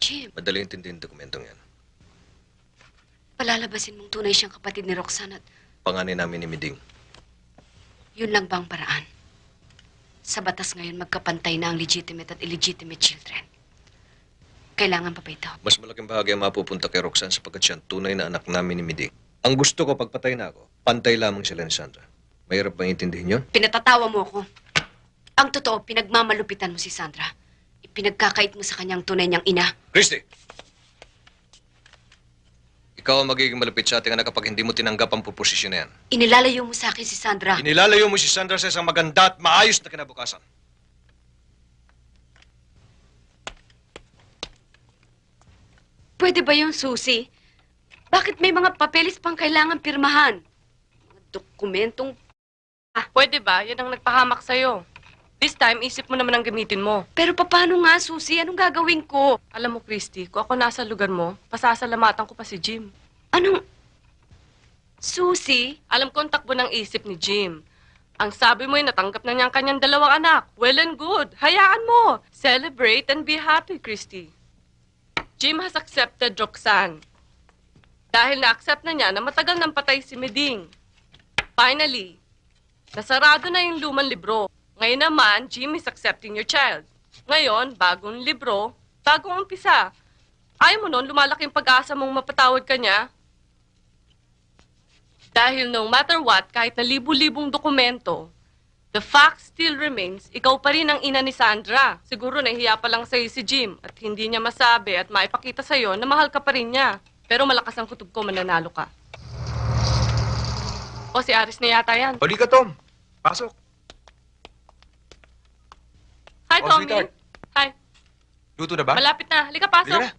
Jim, Madali intindihin dokumentong yan. palalabasin mong tunay siyang kapatid ni Roxanne at Panganay namin ni Miding. yun lang ba ang paraan? Sa batas ngayon, magkapantay na ang legitimate at illegitimate children. Kailangan pa ba ito? Mas malaking bahagi ang mapupunta kay Roxanne sapagkat siya ang tunay na anak namin ni Miding. Ang gusto ko, pagpatay na ako, pantay lamang sila ni Sandra. Mahirap bang intindihin yun? Pinatatawa mo ako. Ang totoo, pinagmamalupitan mo si Sandra. Ipinagkakait mo sa kanyang tunay niyang ina. Christy! Ikaw ang magiging malupit sa ating anak kapag hindi mo tinanggap ang proposisyon na yan. Inilalayo mo sa akin si Sandra. Inilalayo mo si Sandra sa isang maganda at maayos na kinabukasan. Pwede ba yung susi? Bakit may mga papeles pang kailangan pirmahan? Mga dokumentong... Pwede ba? Yan ang nagpahamak sa'yo. This time, isip mo naman ang gamitin mo. Pero paano nga, Susi? Anong gagawin ko? Alam mo, Christy, kung ako nasa lugar mo, pasasalamatan ko pa si Jim. Anong... Susi? Alam ko ang takbo ng isip ni Jim. Ang sabi mo ay natanggap na niya ang kanyang dalawang anak. Well and good. Hayaan mo. Celebrate and be happy, Christy. Jim has accepted Roxanne. Dahil na-accept na niya na matagal nang patay si Meding. Finally, nasarado na yung lumang libro. Ngayon naman, Jim is accepting your child. Ngayon, bagong libro, bagong umpisa. Ayaw mo nun, lumalaki yung pag-asa mong mapatawad ka niya. Dahil no matter what, kahit na libu-libong dokumento, the fact still remains, ikaw pa rin ang ina ni Sandra. Siguro nahihiya pa lang sa'yo si Jim at hindi niya masabi at maipakita sa'yo na mahal ka pa rin niya. Pero malakas ang kutob ko, mananalo ka. O, si Aris na yata yan. Halika, Tom. Pasok. Hi, Oh, Tommy. sweetheart. Hi. Luto na ba? Malapit na. Halika, pasok. Halika na.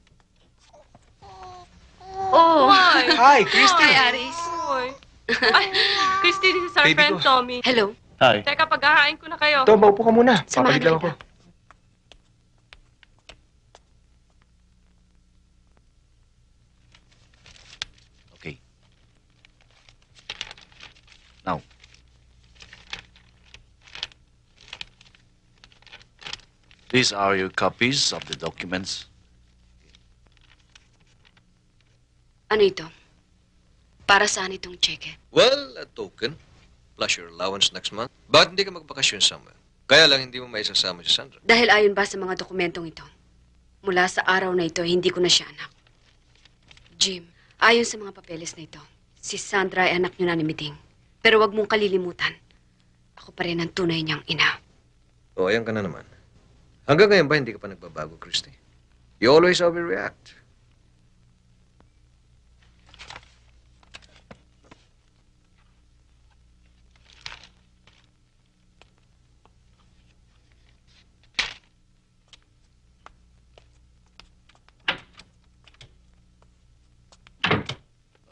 Oh. Hi. Hi, Christy. Hi, Aris. Hoy. Ay, Christy, this is our Baby friend ko. Tommy. Hello. Hi. Teka, paghahain ko na kayo. Tom, maupo ka muna. Samahan Papalit lang kita. ako. Okay. Now. These are your copies of the documents. Ano ito? Para saan itong cheque? Well, a token. Plus your allowance next month. Bakit hindi ka magbakasyon somewhere? Kaya lang hindi mo maisasama si Sandra. Dahil ayon ba sa mga dokumentong ito, mula sa araw na ito, hindi ko na siya anak. Jim, ayon sa mga papeles na ito, si Sandra ay anak niyo na ni Miding. Pero wag mong kalilimutan, ako pa rin ang tunay niyang ina. O, ayan ka na naman. Hanggang ngayon ba hindi ka pa nagbabago, Christy? You always overreact.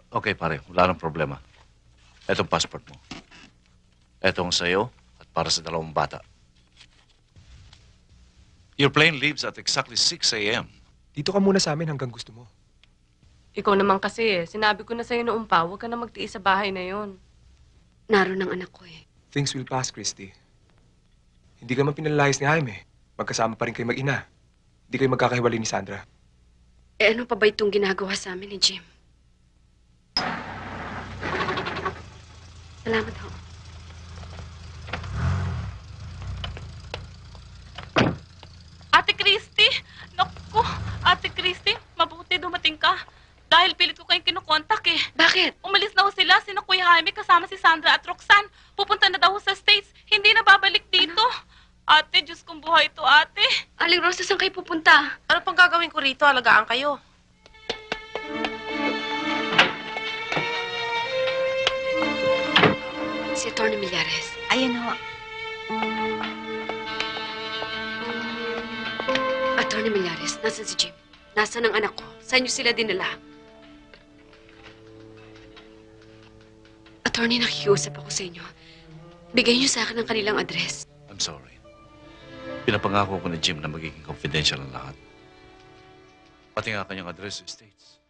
Okay, pare. Wala nang problema. Etong passport mo. Etong sa'yo at para sa dalawang bata. Your plane leaves at exactly 6 a.m. Dito ka muna sa amin hanggang gusto mo. Ikaw naman kasi sinabi ko na sa'yo noong pa, huwag ka na magtiis sa bahay na yon. Naroon ang anak ko eh. Things will pass, Christy. Hindi ka man pinalayas ni Jaime. Magkasama pa rin kayo mag-ina. Hindi kayo magkakahiwalay ni Sandra. Eh ano pa ba itong ginagawa sa amin ni Jim? Salamat ho. Ate Christy! Naku, Ate Christy, mabuti dumating ka. Dahil pilit ko kayong kinukontak eh. Bakit? Umalis na ho sila, sina Kuya Jaime kasama si Sandra at Roxanne. Pupunta na daw ho sa States, hindi na babalik dito. Ate, Diyos kong buhay ito, ate. Aling Rosa, saan kayo pupunta? Ano pang gagawin ko rito? Alagaan kayo. Si Atty. Millares. Ayun ho. Atty. Millares, nasan si Jim? Nasaan ang anak ko? Saan niyo sila dinala? Attorney, nakikiusap ako sa inyo. Bigay niyo sa akin ang kanilang address. I'm sorry. Pinapangako ko ni Jim na magiging confidential ang lahat. Pati nga kanyang address sa States.